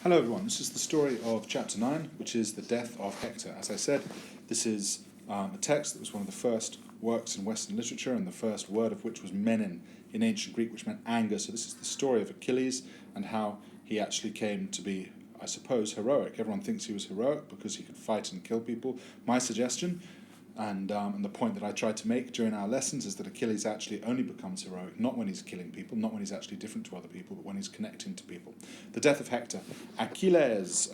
Hello everyone, this is the story of chapter 9, which is the death of Hector. As I said, this is a text that was one of the first works in Western literature, and the first word of which was menin in ancient Greek, which meant anger. So this is the story of Achilles and how he actually came to be, I suppose, heroic. Everyone thinks he was heroic because he could fight and kill people. My suggestion, and the point that I tried to make during our lessons, is that Achilles actually only becomes heroic not when he's killing people, not when he's actually different to other people, but when he's connecting to people. The death of Hector. Achilles,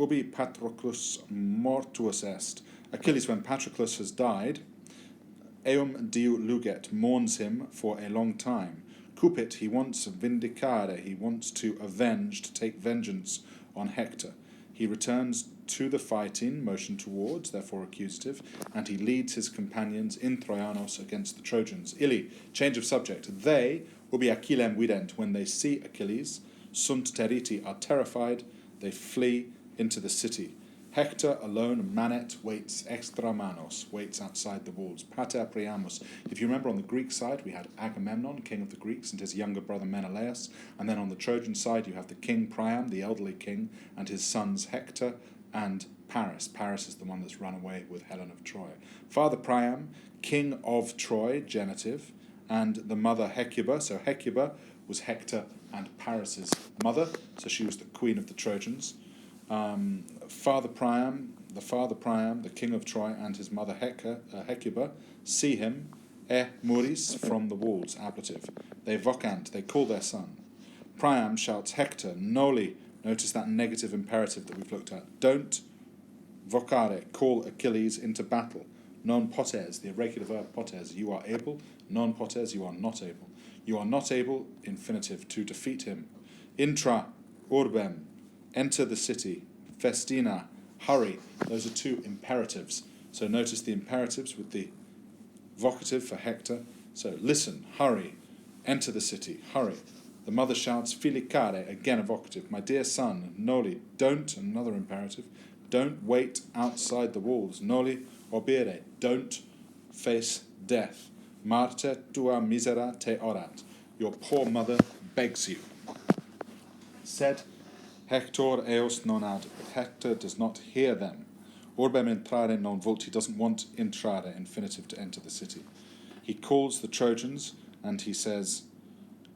ubi Patroclus mortuus est. Achilles, when Patroclus has died, eum diu luget, mourns him for a long time. Cupit, he wants vindicare, he wants to avenge, to take vengeance on Hector. He returns to the fighting, motion towards, therefore accusative, and he leads his companions in Troianos against the Trojans. Ili, change of subject. They, ubi Achillem vident, when they see Achilles, sunt teriti, are terrified, they flee into the city. Hector alone, manet, waits extra manos, waits outside the walls. Pater Priamus. If you remember, on the Greek side, we had Agamemnon, king of the Greeks, and his younger brother Menelaus. And then on the Trojan side, you have the king Priam, the elderly king, and his sons Hector and Paris. Paris is the one that's run away with Helen of Troy. Father Priam, king of Troy, genitive, and the mother Hecuba. So Hecuba was Hector and Paris's mother, so she was the queen of the Trojans. Father Priam, the king of Troy, and his mother Hecuba see him, muris, from the walls, ablative. They vocant, they call their son. Priam shouts, Hector, noli. Notice that negative imperative that we've looked at. Don't vocare, call Achilles into battle. Non potes, the irregular verb potes, you are able. Non potes, you are not able. You are not able, infinitive, to defeat him. Intra urbem, enter the city. Festina, hurry. Those are two imperatives. So notice the imperatives with the vocative for Hector. So listen, hurry, enter the city, hurry. The mother shouts, filicare, again a vocative. My dear son, noli, don't, another imperative. Don't wait outside the walls. Noli obire, don't face death. Marte tua misera te orat. Your poor mother begs you. Said Hector eos non audit, but Hector does not hear them. Urbem entrare non vult, he doesn't want intrare, infinitive, to enter the city. He calls the Trojans and he says,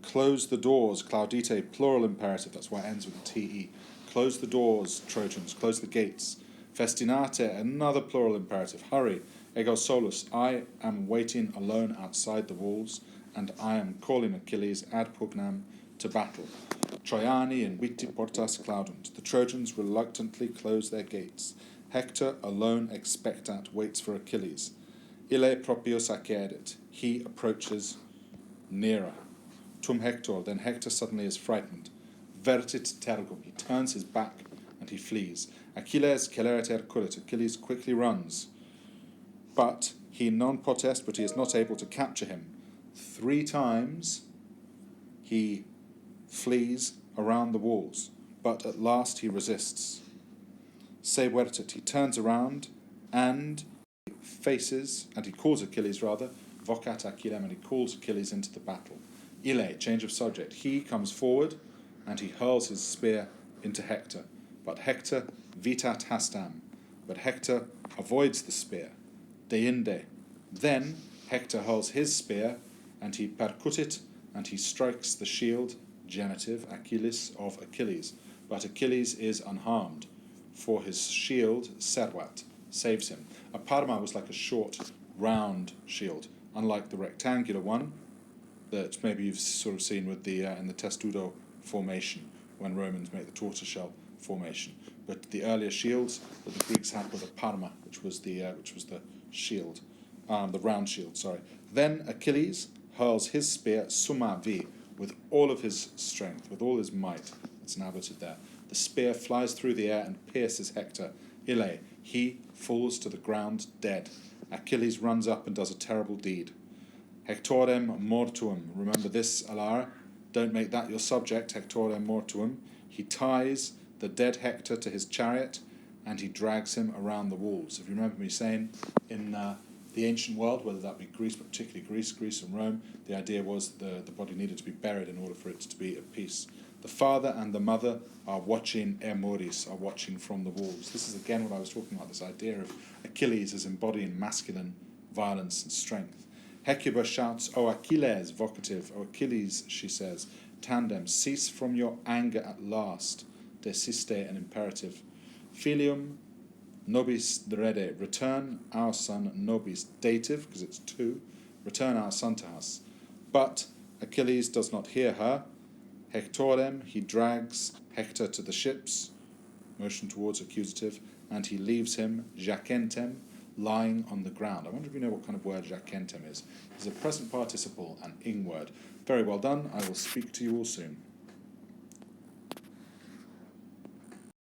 close the doors, Claudite, plural imperative, that's why it ends with a te. Close the doors, Trojans, close the gates. Festinate, another plural imperative, hurry. Ego solus, I am waiting alone outside the walls, and I am calling Achilles ad pugnam to battle. Troiani and viti portas claudunt. The Trojans reluctantly close their gates. Hector alone expectat waits for Achilles. Ille propius accedet. He approaches nearer. Tum Hector, then Hector suddenly is frightened. Vertit tergum, he turns his back and he flees. Achilles celeriter currit, Achilles quickly runs. But he non potest, but he is not able to capture him. 3 times he flees around the walls, but at last he resists. Se vertit, he turns around and he calls Achilles rather, vocat Achillem, and he calls Achilles into the battle. Ille, change of subject. He comes forward and he hurls his spear into Hector. But Hector vitat hastam. But Hector avoids the spear. Deinde. Then Hector hurls his spear and he percutit, and he strikes the shield, genitive, Achilles, of Achilles. But Achilles is unharmed, for his shield, servat, saves him. A parma was like a short, round shield, unlike the rectangular one that maybe you've sort of seen with the in the testudo formation, when Romans make the tortoiseshell formation. But the earlier shields that the Greeks had were the parma, which was the shield, the round shield. Sorry. Then Achilles hurls his spear summa vi, with all of his strength, with all his might. It's inhabited there. The spear flies through the air and pierces Hector. Ille, he falls to the ground dead. Achilles runs up and does a terrible deed. Hectorem mortuum. Remember this, Alara. Don't make that your subject, Hectorem mortuum. He ties the dead Hector to his chariot and he drags him around the walls. If you remember me saying, in the ancient world, whether that be Greece, but particularly Greece and Rome, the idea was the body needed to be buried in order for it to be at peace. The father and the mother are watching emuris, are watching from the walls. This is again what I was talking about, this idea of Achilles as embodying masculine violence and strength. Hecuba shouts, O Achilles, vocative, O Achilles, she says, tandem, cease from your anger at last, desiste, an imperative. Filium nobis rede, return our son nobis, dative, because it's two, return our son to us. But Achilles does not hear her. Hectorem, he drags Hector to the ships, motion towards accusative, and he leaves him, jacentem, lying on the ground. I wonder if you know what kind of word jacentem is. It's a present participle, an ing word. Very well done. I will speak to you all soon.